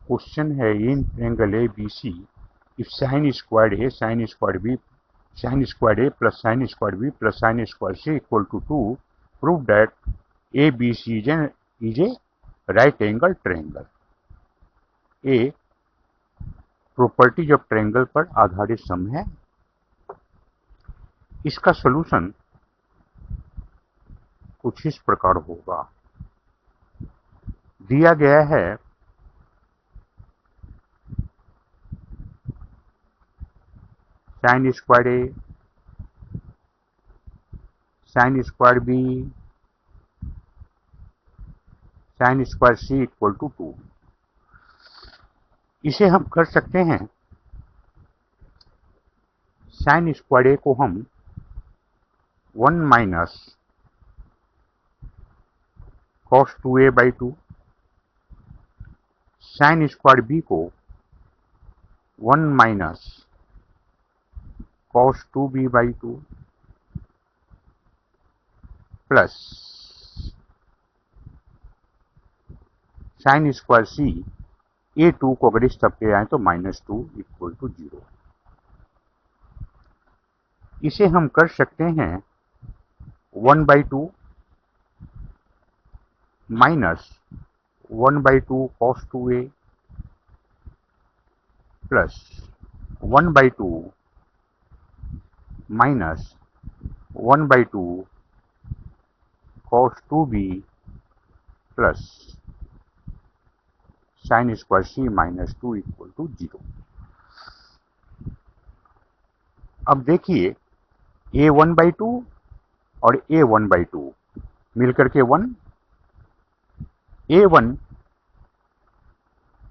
Question है in triangle A B C if sine squared A sine squared B sin squared a plus sin squared b plus sin squared c equal to 2 prove that ABC is a right angle triangle. A properties of triangle पर आधारित सम है। इसका solution कुछ इस प्रकार होगा। दिया गया है sin squared a sin squared b sin squared c equal to 2। इसे हम कर सकते हैं, साइन स्क्वायर ए को हम 1 minus cos 2a by 2, sine square B को 1 minus cos 2b by 2 plus sine square C A2 को अगर इस तरफ ले आए तो -2 इक्वल टू 0। इसे हम कर सकते हैं 1/2 minus 1/2 cos 2a plus 1/2 minus 1/2 cos 2b plus sine square C -2 equal to 0। अब देखिए A1/2 और A1/2 मिलकर के 1, A1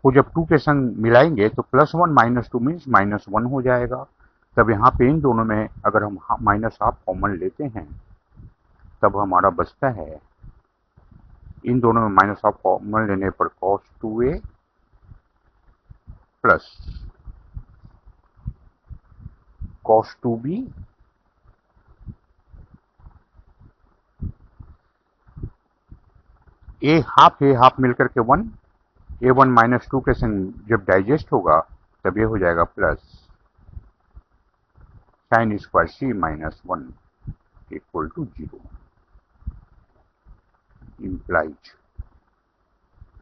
को जब 2 के संग मिलाएंगे तो +1 -2 मीन्स -1 हो जाएगा। तब यहाँ पे इन दोनों में अगर हम -1/2 कॉमन लेते हैं तब हमारा बचता है, इन दोनों में -1/2 कॉमन लेने पर cos 2a plus cos 2b half मिलकर के 1, A1 -2 के संग जब डाइजेस्ट होगा तब ये हो जाएगा plus sine square C -1 equal to 0 implies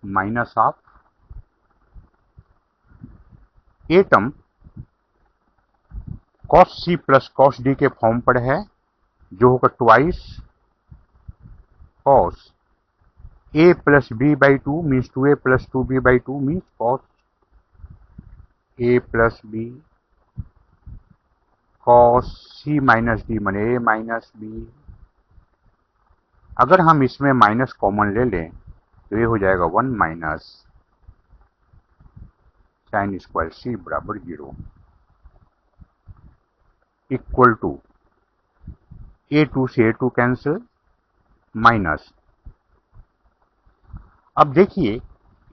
-1/2 a term cos c plus cos d के फॉर्म पर है, जो होगा twice cos a plus b by 2 means 2a plus 2b by 2 means cos a plus b cos c minus d माने a minus b। अगर हम इसमें minus common ले लें तो ये हो जाएगा 1 माइनस साइन स्क्वायर सी बराबर 0 इक्वल टू A2 से A2 कैंसिल माइनस। अब देखिए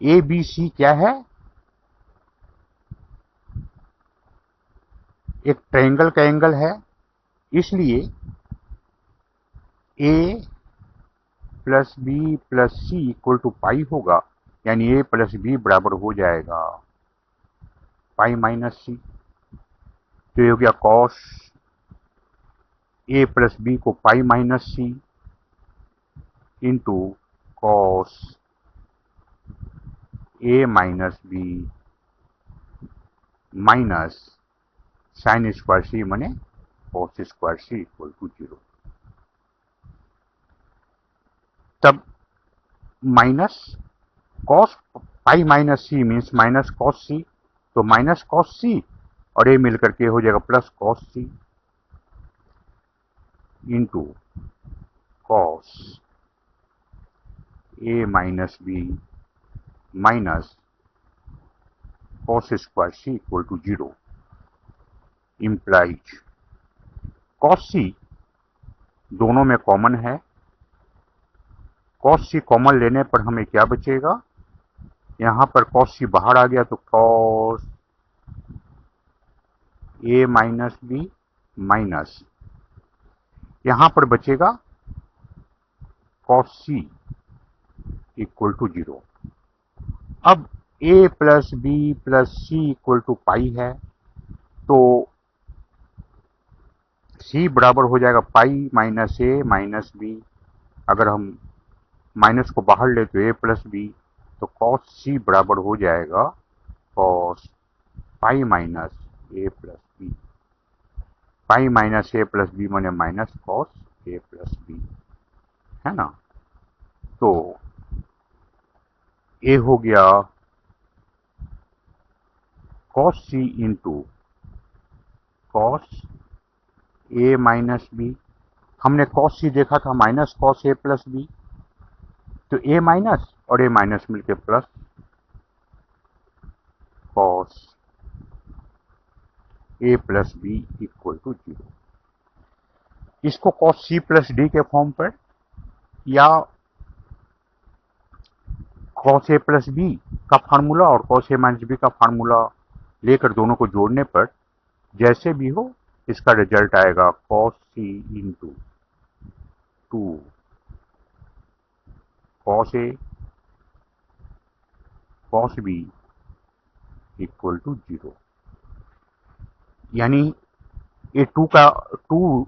ABC क्या है, एक ट्रायंगल का एंगल है, इसलिए A plus B plus C equal to pi होगा, यानी A प्लस बी बराबर हो जाएगा पाई माइनस सी। तो ये हो गया cos A प्लस बी को pi minus C into cos A minus B minus sine square C माने cos square C equal to 0। तब minus cos pi minus C means minus cos C, तो minus cos सी और ये मिलकर के हो जाएगा plus cos C into cos A minus B minus cos square C equal to 0 implies cos C दोनों में कॉमन है, cos सी कॉमन लेने पर हमें क्या बचेगा, यहां पर cos सी बाहर आ गया तो cos A minus B minus यहां पर बचेगा cos सी इक्वल टू 0। अब A plus B plus C equal to pi है, तो सी बराबर हो जाएगा pi minus A minus B. अगर हम माइनस को बाहर ले तो ए प्लस बी, तो कॉस सी बराबर हो जाएगा cos pi minus A plus B. Pi minus A plus B माने minus cos A plus B, है ना। तो ए हो गया cos C into cos A minus B. हमने कॉस सी देखा था minus cos A plus B, तो ए माइनस और ए माइनस मिलके plus cos A plus B equal to 0। इसको कॉस सी प्लस डी के फॉर्म पर या कॉस ए प्लस बी का फार्मूला और कॉस ए माइनस बी का फार्मूला लेकर दोनों को जोड़ने पर जैसे भी हो इसका रिजल्ट आएगा cos C into 2 cos A cos B equal to 0। यानी ये 2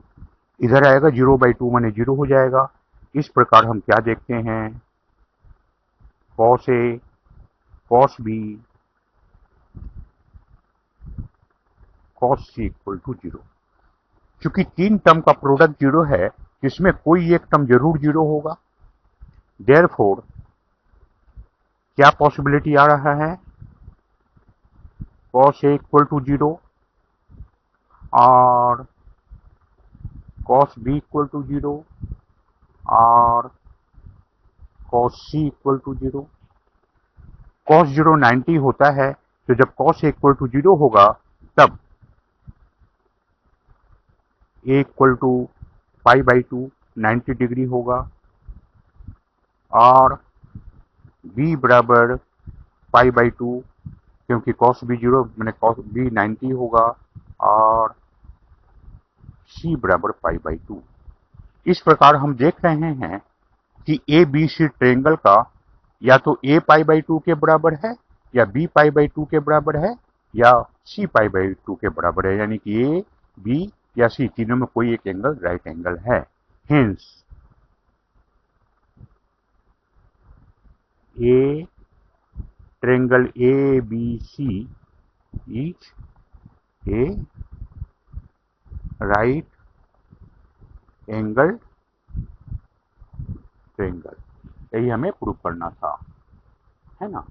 इधर आएगा 0/2 माने 0 हो जाएगा। इस प्रकार हम क्या देखते हैं, cos A cos B cos C equal to 0। चूंकि 3 टर्म का प्रोडक्ट 0 है, जिसमें कोई एक टर्म जरूर 0 होगा। देयरफॉर क्या पॉसिबिलिटी आ रहा है, कॉस ए इक्वल टू 0 और कॉस बी इक्वल टू 0 और cos C equal to 0। Cos 0 90 होता है, तो जब कॉस इक्वल टू 0 होगा तब ए इक्वल टू पाई/2 90 डिग्री होगा और बी बराबर पाई/2, क्योंकि कॉस बी 0 मैंने कॉस बी 90 होगा और सी बराबर पाई/2। इस प्रकार हम देख रहे हैं कि ए बी सी ट्रायंगल का या तो ए पाई/2 के बराबर है या बी पाई/2 के बराबर है या सी पाई/2 के बराबर है, यानी कि ए बी या सी तीनों में कोई एक एंगल राइट एंगल है। Hence a triangle A B C is a right angle triangle. यही हमें प्रूव करना था, है ना।